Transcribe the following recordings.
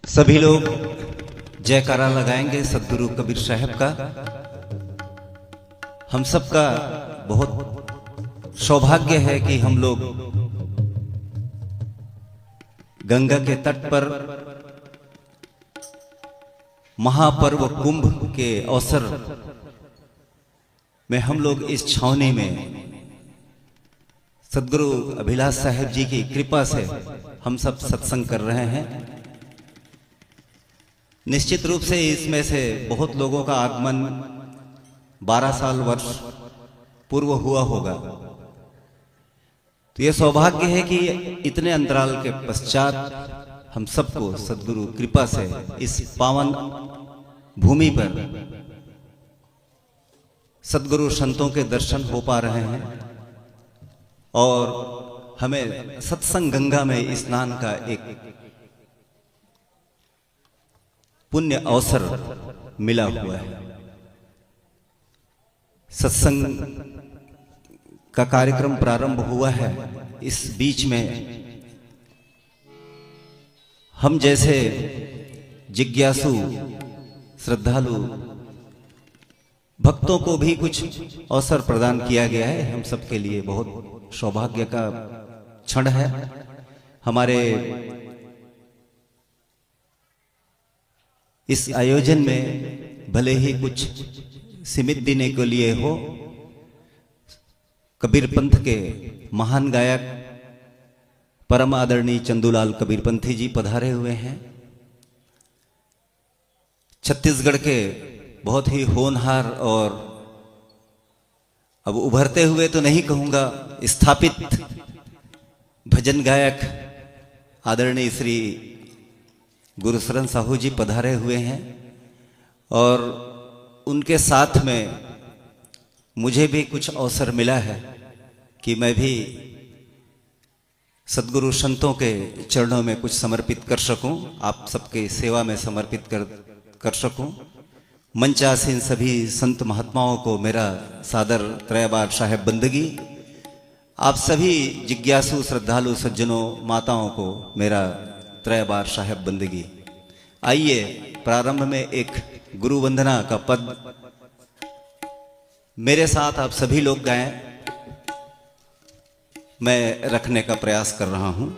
सभी लोग जयकारा लगाएंगे सदगुरु कबीर साहब का। हम सबका बहुत सौभाग्य है कि हम लोग गंगा के तट पर महापर्व कुंभ के अवसर में हम लोग इस छावनी में सदगुरु अभिलाष साहब जी की कृपा से हम सब सत्संग कर रहे हैं। निश्चित रूप से इसमें से बहुत लोगों का आगमन 12 साल वर्ष पूर्व हुआ होगा, तो यह सौभाग्य है कि इतने अंतराल के पश्चात हम सबको सदगुरु कृपा से इस पावन भूमि पर सदगुरु संतों के दर्शन हो पा रहे हैं और हमें सत्संग गंगा में स्नान का एक पुण्य अवसर मिला हुआ है। सत्संग का कार्यक्रम प्रारंभ हुआ है। इस बीच में हम जैसे जिज्ञासु श्रद्धालु भक्तों को भी कुछ अवसर प्रदान किया गया है। हम सबके लिए बहुत सौभाग्य का क्षण है। हमारे इस आयोजन में भले ही कुछ सीमित देने के लिए हो, कबीर पंथ के महान गायक परम आदरणीय चंदूलाल कबीर पंथी जी पधारे हुए हैं। छत्तीसगढ़ के बहुत ही होनहार और अब उभरते हुए तो नहीं कहूंगा, स्थापित भजन गायक आदरणीय श्री गुरुशरण साहू जी पधारे हुए हैं और उनके साथ में मुझे भी कुछ अवसर मिला है कि मैं भी सदगुरु संतों के चरणों में कुछ समर्पित कर सकूं, आप सबके सेवा में समर्पित कर सकूं। मंचासीन सभी संत महात्माओं को मेरा सादर त्रयबार साहेब बंदगी, आप सभी जिज्ञासु श्रद्धालु सज्जनों माताओं को मेरा त्रयबार साहेब बंदगी। आइए प्रारंभ में एक गुरु वंदना का पद मेरे साथ आप सभी लोग गाएं, मैं रखने का प्रयास कर रहा हूं।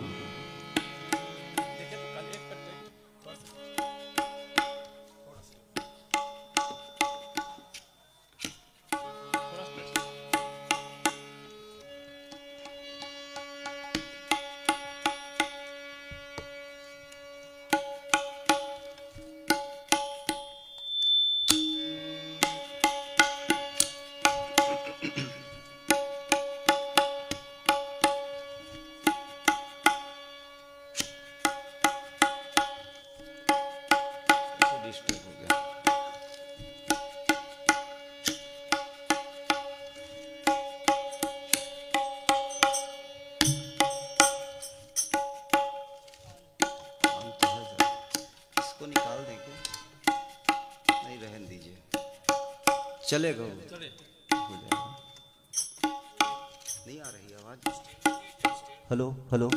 चलेगा, नहीं आ रही आवाज। हेलो हेलो,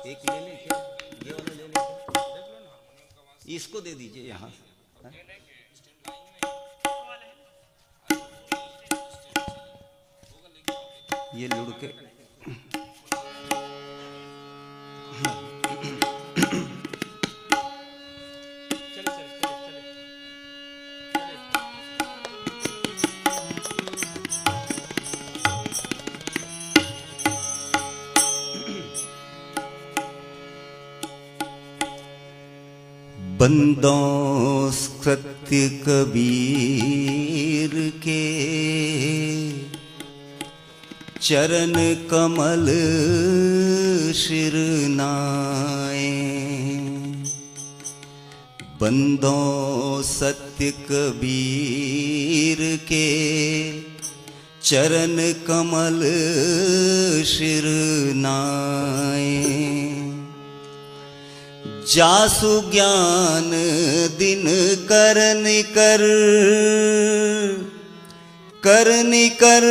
एक ले लें क्या? ये वाला ले लें क्या? इसको दे दीजिए यहाँ। ये लुढ़के बंदों सत्य कबीर के चरण कमल शिरनाए, बंदों सत्य कबीर के चरण कमल शिरनाए, जासु ज्ञान दिन करनि कर करनि कर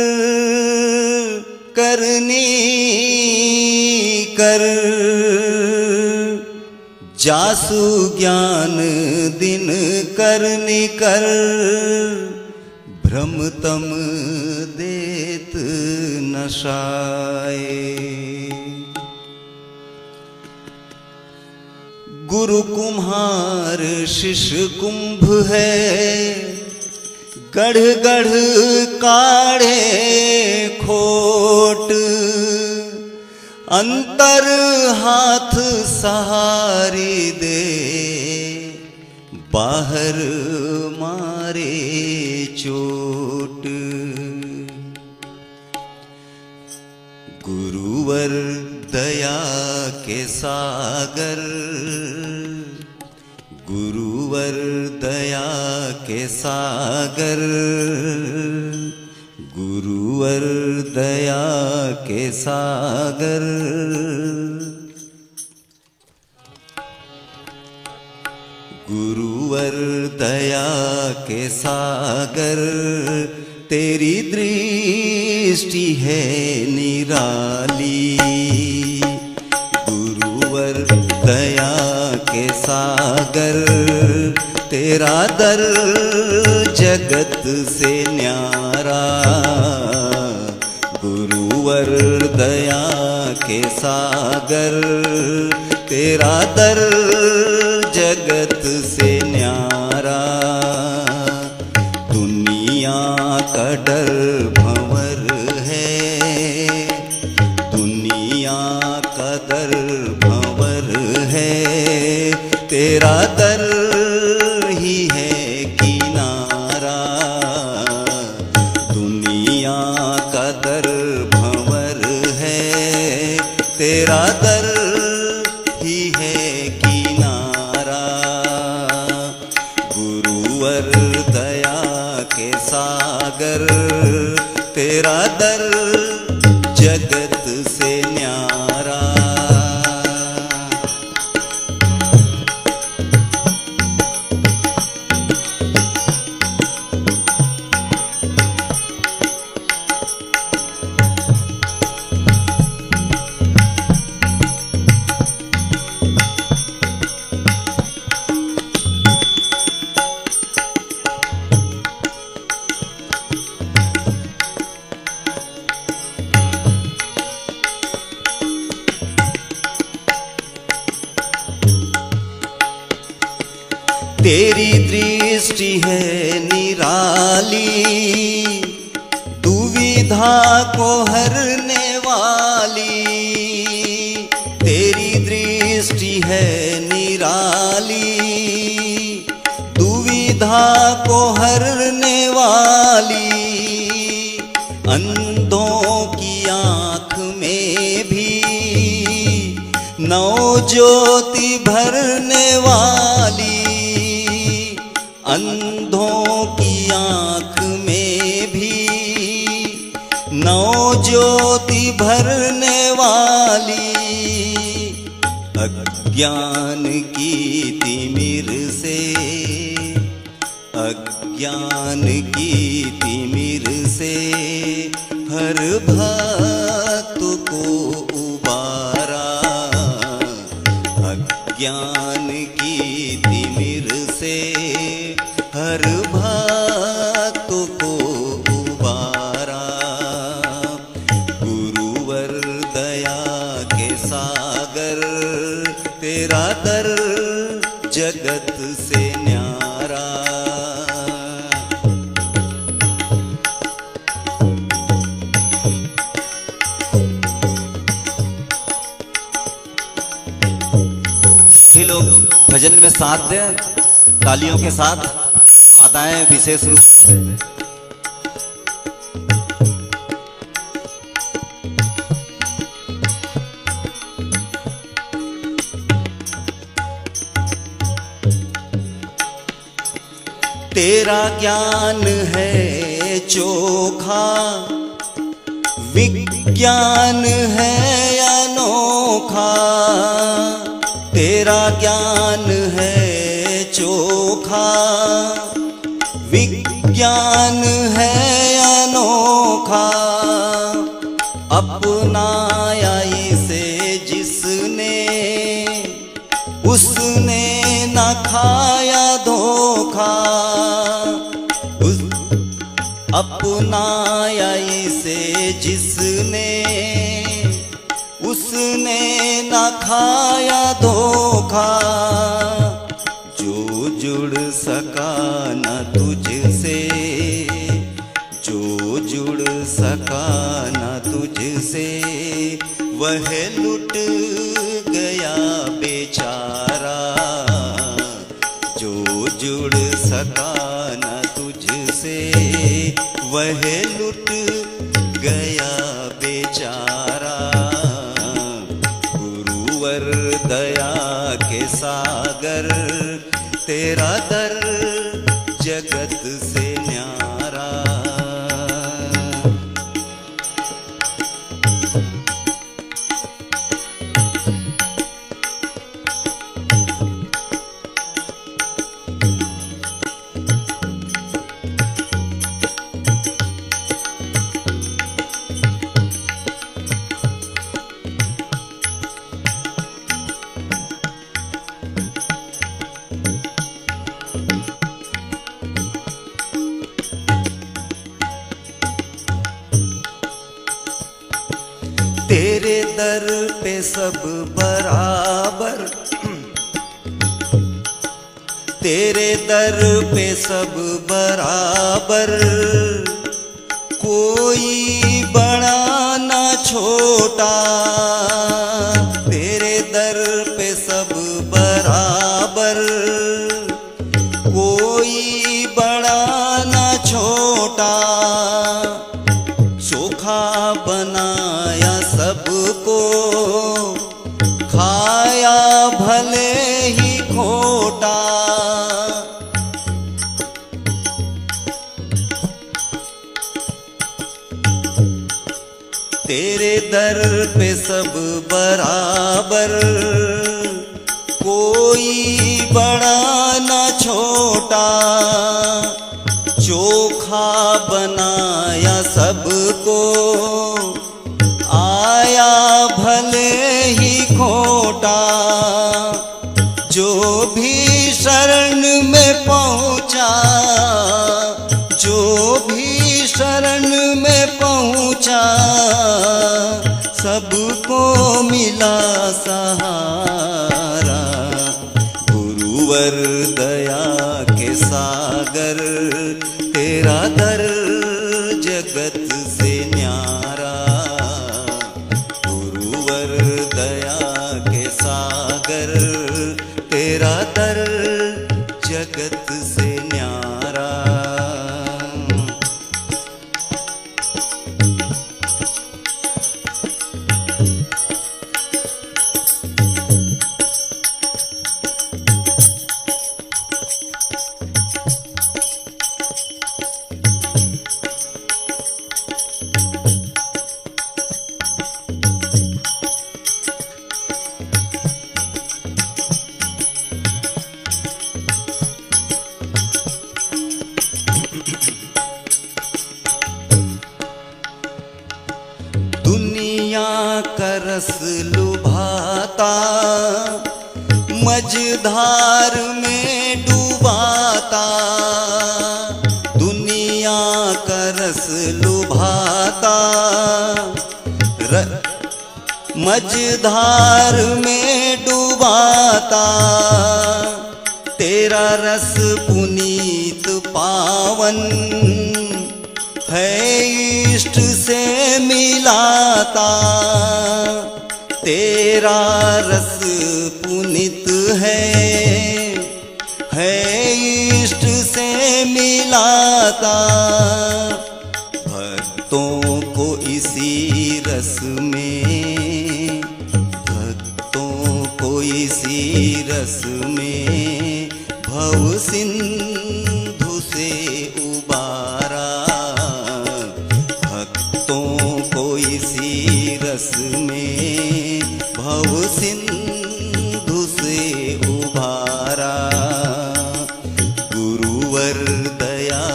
करनी कर जासु ज्ञान दिन करनि कर, भ्रम तम देत नशाए। गुरु कुम्हार शिष्य कुंभ है, गढ़ गढ़ काढ़े खोट, अंतर हाथ सहारी दे, बाहर मारे चोट। गुरुवर दया के सागर, गुरुवर दया के सागर, गुरुवर दया के सागर। गुरुवर दया के सागर, तेरी दृष्टि है निराली। गुरुवर दया के सागर, तेरा दर जगत से न्यारा। गुरुवर दया के सागर, तेरा दर जगत से न्यारा। दुनिया का डर भंवर है, दुनिया का दर भंवर है, तेरा दर ही है किनारा। दुनिया का दर भंवर है, तेरा दर ही है किनारा। गुरुवर दया के सागर, तेरा दर जगत से न्यारा। तेरी दृष्टि है निराली, दुविधा को हरने वाली। तेरी दृष्टि है निराली, दुविधा को हरने वाली। अंधों की आँख में भी नौ ज्योति भरने वाली। अंधों की आँख में भी नौ ज्योति भरने वाली। अज्ञान की तिमिर से, अज्ञान की तिमिर से हर भक्त को उबारा। अज्ञान की तिमिर से हर भक्त को उबारा। गुरुवर दया के सागर, तेरा दर जगत से न्यारा। भी लोग भजन में साथ दें तालियों के साथ, माताएं विशेष रूप से। तेरा ज्ञान है चोखा, विज्ञान है अनोखा। तेरा ज्ञान है चोखा, विज्ञान है अनोखा। अपनाया इसे जिसने, उसने न खाया धोखा, उस अपनाया इसे जिसने, उसने न खाया धोखा। जो जुड़ सका न तुझसे, जो जुड़ सका न तुझसे, वह लुट गया बेचारा। जो जुड़ सका न तुझसे, वह लुट गया बेचारा। गुरुवर दया के सागर, तेरा दर जगत से न्यारा। तेरे दर पे सब बराबर, तेरे दर पे सब बराबर। कोई बड़ा ना छोटा, तेरे दर पे सब बराबर। कोई बड़ा ना छोटा, चोखा बनाया सबको, खाया भले ही खोटा। तेरे दर पे सब बराबर, कोई बड़ा ना छोटा। चोखा बनाया सबको, आया भले ही खोटा। जो भी शरण में पहुँचा, जो भी शरण में पहुँचा, सबको मिला सहारा। गुरुवर दया के सागर, तेरा दर जगत से न्यारा। गुरुवर दया के सागर, तेरा दर जगत से न्यारा। दुनिया का रस लुभाता, मझधार में डूबाता। दुनिया का रस लुभाता, मझधार में डूबाता। तेरा रस पुनीत पावन है, इष्ट से मिलाता। तेरा रस पुनीत है इष्ट से मिलाता। भक्तों को इसी रस में, भक्तों को इसी रस में, भव सिंधु से उबारा। भक्तों को इसी रस में, भव सिंधु से उबारा। गुरुवर दया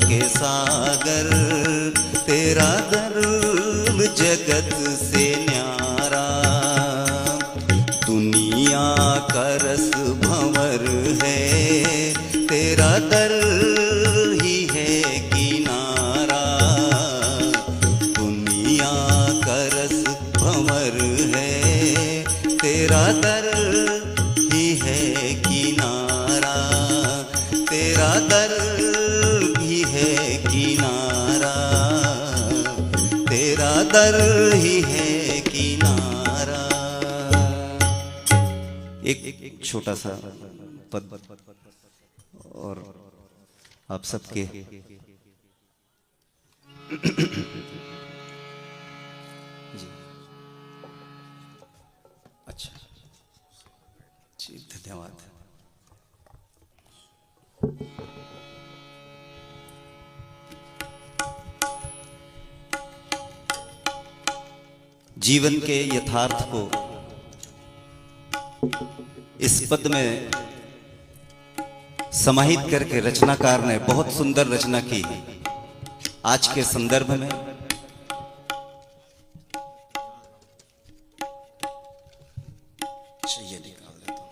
के सागर, तेरा दर जगत से न्यारा। दुनिया का रस भंवर है, तेरा दर ही है किनारा। दुनिया का रस भंवर है, तेरा दर ही है किनारा, तेरा दर ही है किनारा, तेरा दर ही है किनारा। एक छोटा सा पद और आप सबके जी अच्छा जी धन्यवाद। जीवन के यथार्थ को इस पद में समाहित करके रचनाकार ने बहुत सुंदर रचना की है। आज के संदर्भ में ये निकाल देता हूं।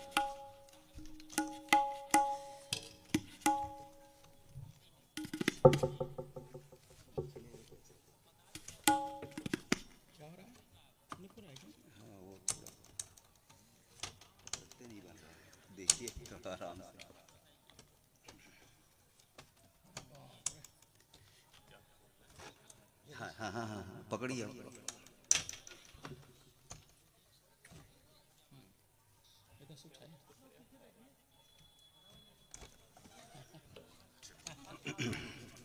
देखिए आराम से हाँ हाँ हाँ हाँ पकड़िए।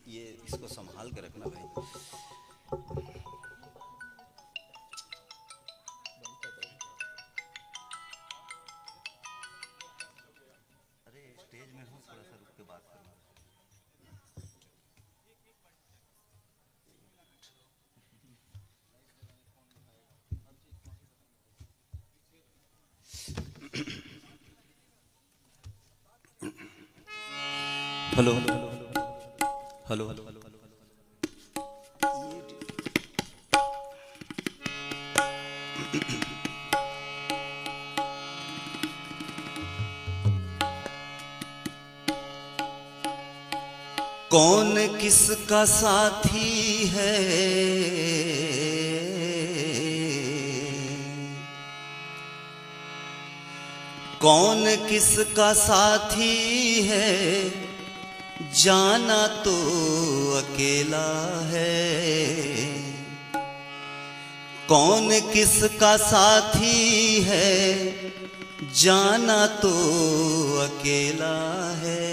ये इसको संभाल के रखना भाई। अरे स्टेज में हूँ, थोड़ा सा रुक के बात करना। हेलो हेलो हेलो हेलो कौन किसका साथी है, कौन किसका साथी है, जाना तो अकेला है। कौन किसका साथी है, जाना तो अकेला है।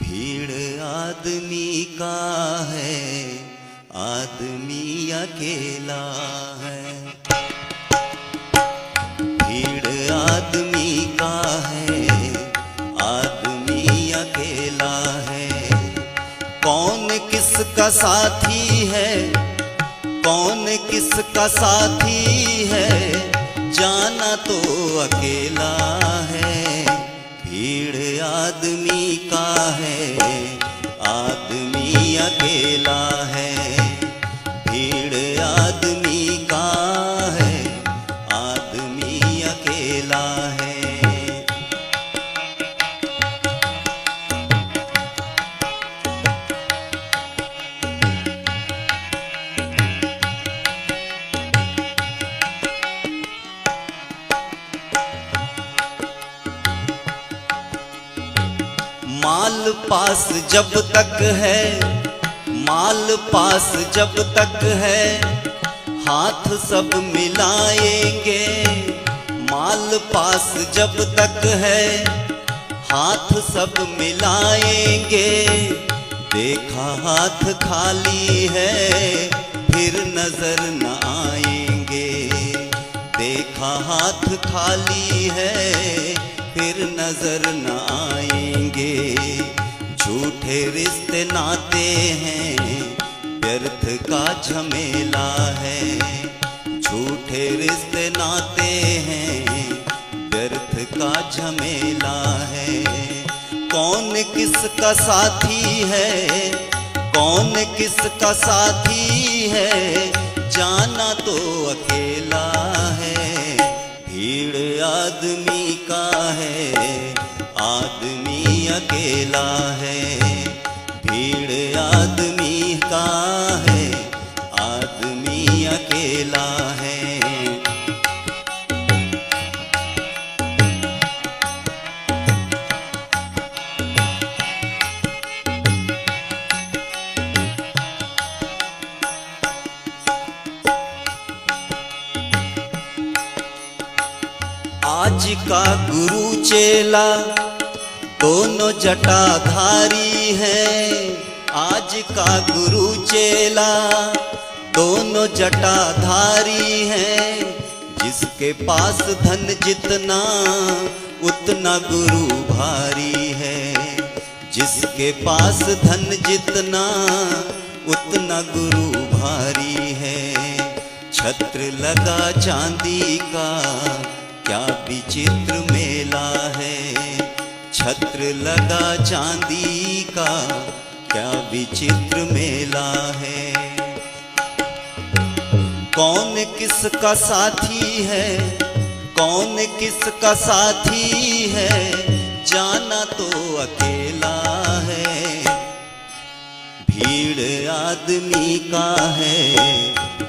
भीड़ आदमी का है, आदमी अकेला है। भीड़ आदमी का है, आदमी अकेला है। कौन किसका साथी है, कौन किसका साथी है, जाना तो अकेला है। भीड़ आदमी का है, आदमी अकेला है। भीड़ आदमी का है, आदमी अकेला है। माल पास जब तक है, माल पास जब तक है, हाथ सब मिलाएंगे। माल पास जब तक है, हाथ सब मिलाएंगे। देखा हाथ खाली है, फिर नजर न आएंगे। देखा हाथ खाली है, फिर नजर न आएंगे। झूठे रिश्ते नाते हैं, व्यर्थ का झमेला है। झूठे रिश्ते नाते हैं, व्यर्थ का झमेला है। कौन किसका साथी है, कौन किसका साथी है, जाना तो अकेला है। भीड़ आदमी का है, आदमी अकेला है। भीड़ आदमी का है, आदमी अकेला है। आज का गुरु चेला दोनों जटाधारी है। आज का गुरु चेला दोनों जटाधारी है। जिसके पास धन जितना उतना गुरु भारी है। जिसके पास धन जितना उतना गुरु भारी है। छत्र लगा चांदी का क्या विचित्र मेला है। छत्र लगा चांदी का क्या विचित्र मेला है। कौन किसका साथी है, कौन किसका साथी है, जाना तो अकेला है। भीड़ आदमी का है,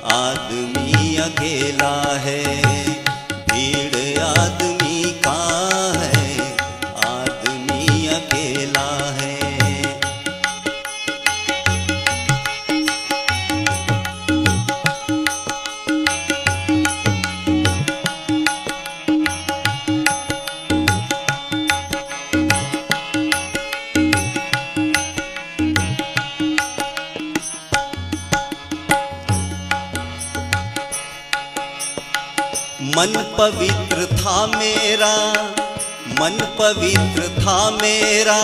आदमी अकेला है। भीड़ आदमी का है, आदमी अकेला है। मन पवित्र था मेरा, मन पवित्र था मेरा,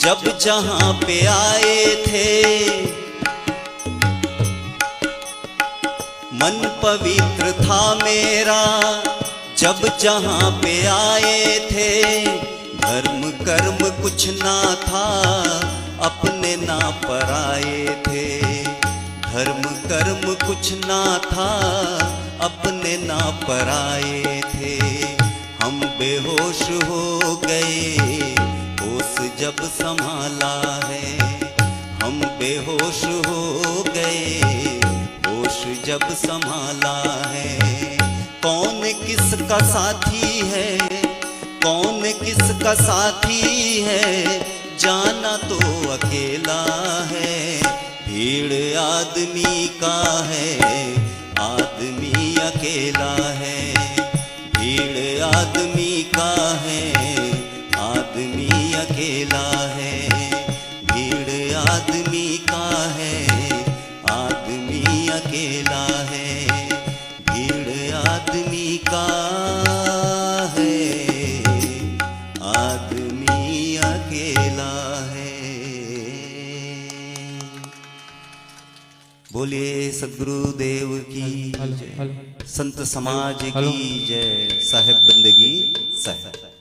जब जहां पे आए थे। मन पवित्र था मेरा, जब जहां पे आए थे। धर्म कर्म कुछ ना था, अपने ना पराए थे। धर्म कर्म कुछ ना था, अपने ना पराए थे। हम बेहोश हो गए, होश जब संभाला है। हम बेहोश हो गए, होश जब संभाला है। कौन किसका साथी है, कौन किसका साथी है, जाना तो अकेला है। भीड़ आदमी का है, आदमी अकेला है। भीड़ आदमी का है, आदमी अकेला है। भीड़ आदमी का है, आदमी अकेला है। भीड़ आदमी का है, आदमी अकेला है। बोलिए सद्गुरुदेव की जय, संत समाज की जय, साहेब बंदगी साहेब।